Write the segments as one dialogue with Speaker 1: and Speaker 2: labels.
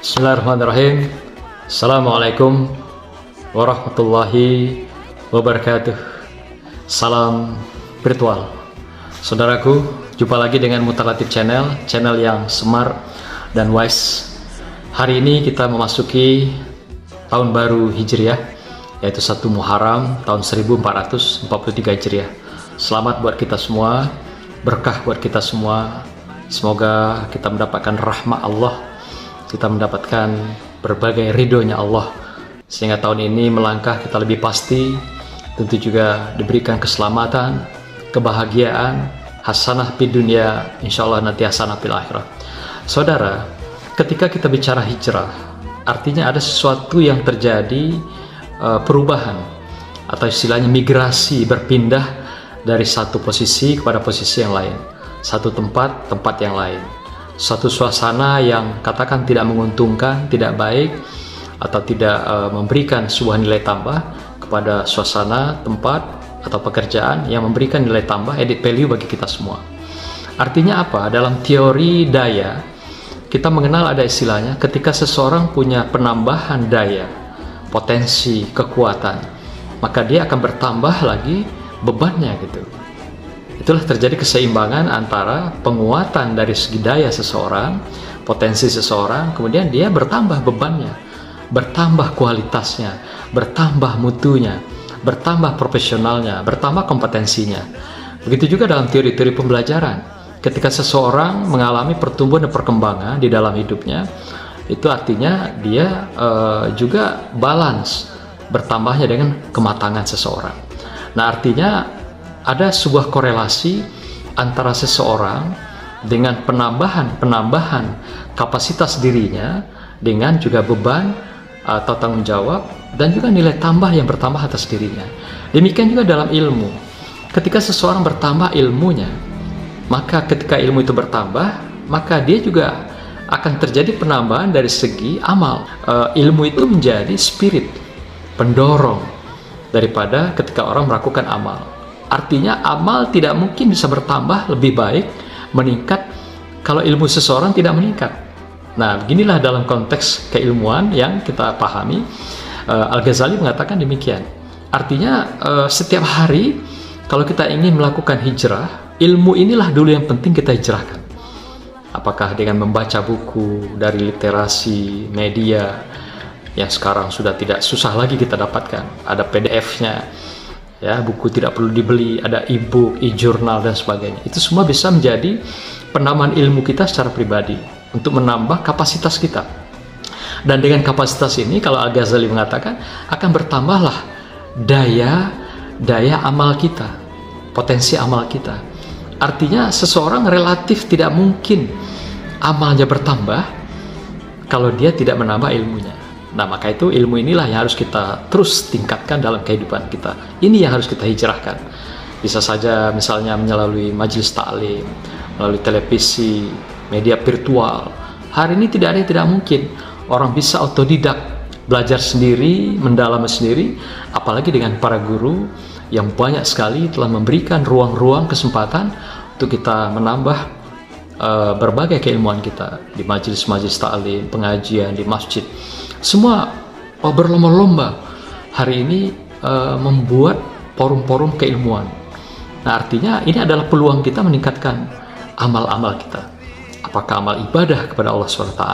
Speaker 1: Bismillahirrahmanirrahim. Assalamualaikum warahmatullahi wabarakatuh. Salam virtual. Saudaraku, jumpa lagi dengan Mutalatif channel yang smart dan wise. Hari ini kita memasuki tahun baru Hijriah, yaitu 1 Muharram tahun 1443 Hijriah. Selamat buat kita semua, berkah buat kita semua. Semoga kita mendapatkan rahmat Allah, kita mendapatkan berbagai ridhonya Allah, sehingga tahun ini melangkah kita lebih pasti, tentu juga diberikan keselamatan, kebahagiaan, hasanah di dunia, insya Allah nanti hasanah fil akhirat. Saudara, ketika kita bicara hijrah, artinya ada sesuatu yang terjadi, perubahan, atau istilahnya migrasi, berpindah dari satu posisi kepada posisi yang lain, satu tempat yang lain, satu suasana yang katakan tidak menguntungkan, tidak baik, atau tidak memberikan sebuah nilai tambah kepada suasana, tempat, atau pekerjaan yang memberikan nilai tambah, added value bagi kita semua. Artinya apa? Dalam teori daya, kita mengenal ada istilahnya ketika seseorang punya penambahan daya, potensi, kekuatan, maka dia akan bertambah lagi bebannya gitu. Itulah terjadi keseimbangan antara penguatan dari segi daya seseorang, potensi seseorang, kemudian dia bertambah bebannya, bertambah kualitasnya, bertambah mutunya, bertambah profesionalnya, bertambah kompetensinya. Begitu juga dalam teori-teori pembelajaran. Ketika seseorang mengalami pertumbuhan dan perkembangan di dalam hidupnya, itu artinya dia juga balance, bertambahnya dengan kematangan seseorang. Nah, artinya ada sebuah korelasi antara seseorang dengan penambahan kapasitas dirinya dengan juga beban atau tanggung jawab dan juga nilai tambah yang bertambah atas dirinya. Demikian juga dalam ilmu. Ketika seseorang bertambah ilmunya, maka ketika ilmu itu bertambah, maka dia juga akan terjadi penambahan dari segi amal. Ilmu itu menjadi spirit, pendorong daripada ketika orang melakukan amal. Artinya amal tidak mungkin bisa bertambah lebih baik, meningkat, kalau ilmu seseorang tidak meningkat. Nah, beginilah dalam konteks keilmuan yang kita pahami. Al-Ghazali mengatakan demikian. Artinya setiap hari kalau kita ingin melakukan hijrah, ilmu inilah dulu yang penting kita hijrahkan. Apakah dengan membaca buku dari literasi media yang sekarang sudah tidak susah lagi kita dapatkan, ada PDF-nya, ya, buku tidak perlu dibeli, ada e-book, e-journal dan sebagainya. Itu semua bisa menjadi penambahan ilmu kita secara pribadi untuk menambah kapasitas kita. Dan dengan kapasitas ini, kalau Al-Ghazali mengatakan, akan bertambahlah daya amal kita, potensi amal kita. Artinya seseorang relatif tidak mungkin amalnya bertambah kalau dia tidak menambah ilmunya. Nah, maka itu ilmu inilah yang harus kita terus tingkatkan dalam kehidupan kita. Ini yang harus kita hijrahkan. Bisa saja misalnya melalui majelis taklim, melalui televisi, media virtual. Hari ini tidak ada yang tidak mungkin. Orang bisa otodidak, belajar sendiri, mendalami sendiri, apalagi dengan para guru yang banyak sekali telah memberikan ruang-ruang kesempatan untuk kita menambah berbagai keilmuan kita di majelis-majelis taklim, pengajian, di masjid. Semua berlomba-lomba hari ini membuat forum-forum keilmuan. Nah, artinya ini adalah peluang kita meningkatkan amal-amal kita. Apakah amal ibadah kepada Allah SWT,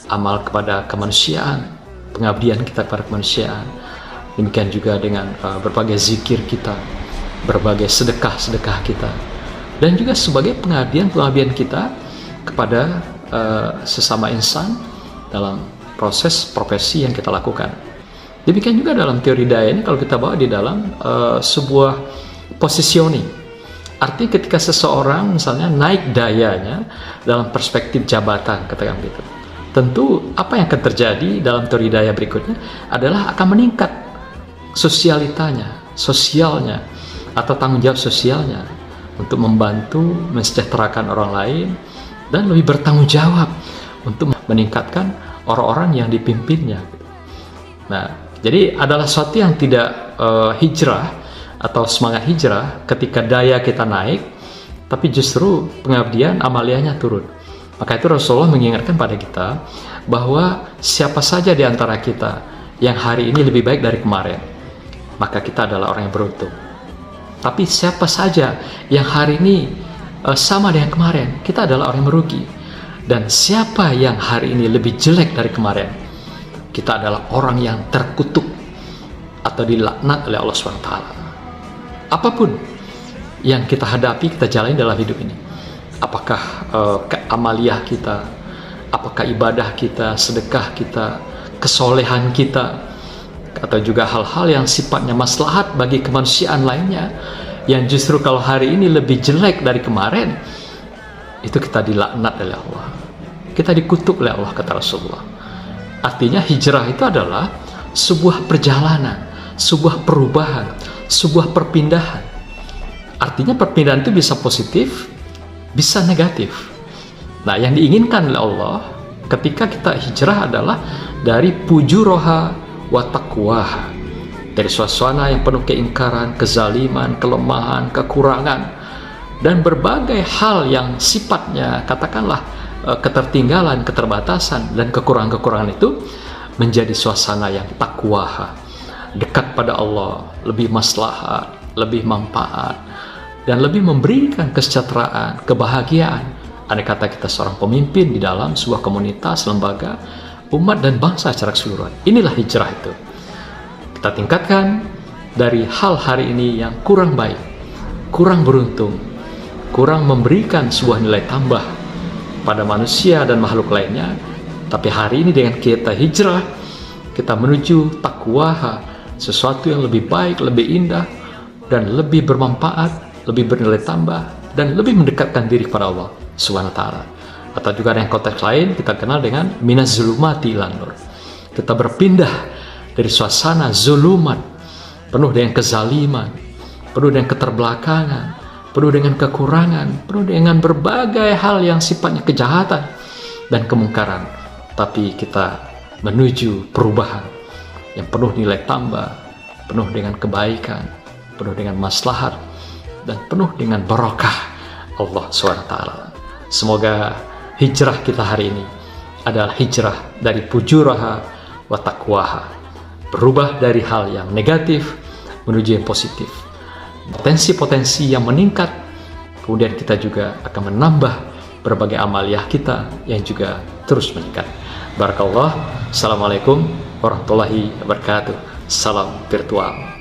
Speaker 1: amal kepada kemanusiaan, pengabdian kita kepada kemanusiaan. Demikian juga dengan berbagai zikir kita, berbagai sedekah-sedekah kita, dan juga sebagai pengabdian kita kepada sesama insan dalam proses profesi yang kita lakukan. Demikian juga dalam teori daya ini kalau kita bawa di dalam sebuah positioning. Artinya ketika seseorang misalnya naik dayanya dalam perspektif jabatan, katakan gitu, tentu apa yang akan terjadi dalam teori daya berikutnya adalah akan meningkat sosialnya, atau tanggung jawab sosialnya untuk membantu mensejahterakan orang lain dan lebih bertanggung jawab untuk meningkatkan orang-orang yang dipimpinnya. Nah, jadi adalah sesuatu yang tidak hijrah atau semangat hijrah ketika daya kita naik, tapi justru pengabdian amaliahnya turun. Maka itu Rasulullah mengingatkan pada kita bahwa siapa saja di antara kita yang hari ini lebih baik dari kemarin, maka kita adalah orang yang beruntung. Tapi siapa saja yang hari ini sama dengan kemarin, kita adalah orang yang merugi. Dan siapa yang hari ini lebih jelek dari kemarin, kita adalah orang yang terkutuk atau dilaknat oleh Allah SWT. Apapun yang kita hadapi, kita jalani dalam hidup ini, apakah amaliyah kita, apakah ibadah kita, sedekah kita, kesolehan kita, atau juga hal-hal yang sifatnya maslahat bagi kemanusiaan lainnya, yang justru kalau hari ini lebih jelek dari kemarin, itu kita dilaknat oleh Allah, kita dikutuk oleh Allah, kata Rasulullah. Artinya hijrah itu adalah sebuah perjalanan, sebuah perubahan, sebuah perpindahan. Artinya perpindahan itu bisa positif, bisa negatif. Nah, yang diinginkan oleh Allah ketika kita hijrah adalah dari pujuroha wa taqwaha, dari suasana yang penuh keingkaran, kezaliman, kelemahan, kekurangan, dan berbagai hal yang sifatnya katakanlah ketertinggalan, keterbatasan, dan kekurangan-kekurangan itu menjadi suasana yang taqwaha, dekat pada Allah, lebih maslahat, lebih manfaat, dan lebih memberikan kesejahteraan, kebahagiaan. Andai kata kita seorang pemimpin di dalam sebuah komunitas, lembaga, umat, dan bangsa secara keseluruhan. Inilah hijrah itu. Kita tingkatkan dari hal hari ini yang kurang baik, kurang beruntung, kurang memberikan sebuah nilai tambah pada manusia dan makhluk lainnya. Tapi hari ini dengan kita hijrah, kita menuju taqwaha, sesuatu yang lebih baik, lebih indah, dan lebih bermanfaat, lebih bernilai tambah, dan lebih mendekatkan diri kepada Allah Subhanahu wa ta'ala. Atau juga ada yang konteks lain kita kenal dengan minaz zulumati ilan nur. Kita berpindah dari suasana zulumat, penuh dengan kezaliman, penuh dengan keterbelakangan, penuh dengan kekurangan, penuh dengan berbagai hal yang sifatnya kejahatan dan kemungkaran. Tapi kita menuju perubahan yang penuh nilai tambah, penuh dengan kebaikan, penuh dengan maslahat, dan penuh dengan barakah Allah SWT. Semoga hijrah kita hari ini adalah hijrah dari pujuraha wa taqwaha, berubah dari hal yang negatif menuju yang positif, potensi-potensi yang meningkat. Kemudian kita juga akan menambah berbagai amaliyah kita yang juga terus meningkat. Barakallah. Assalamualaikum warahmatullahi wabarakatuh. Salam virtual.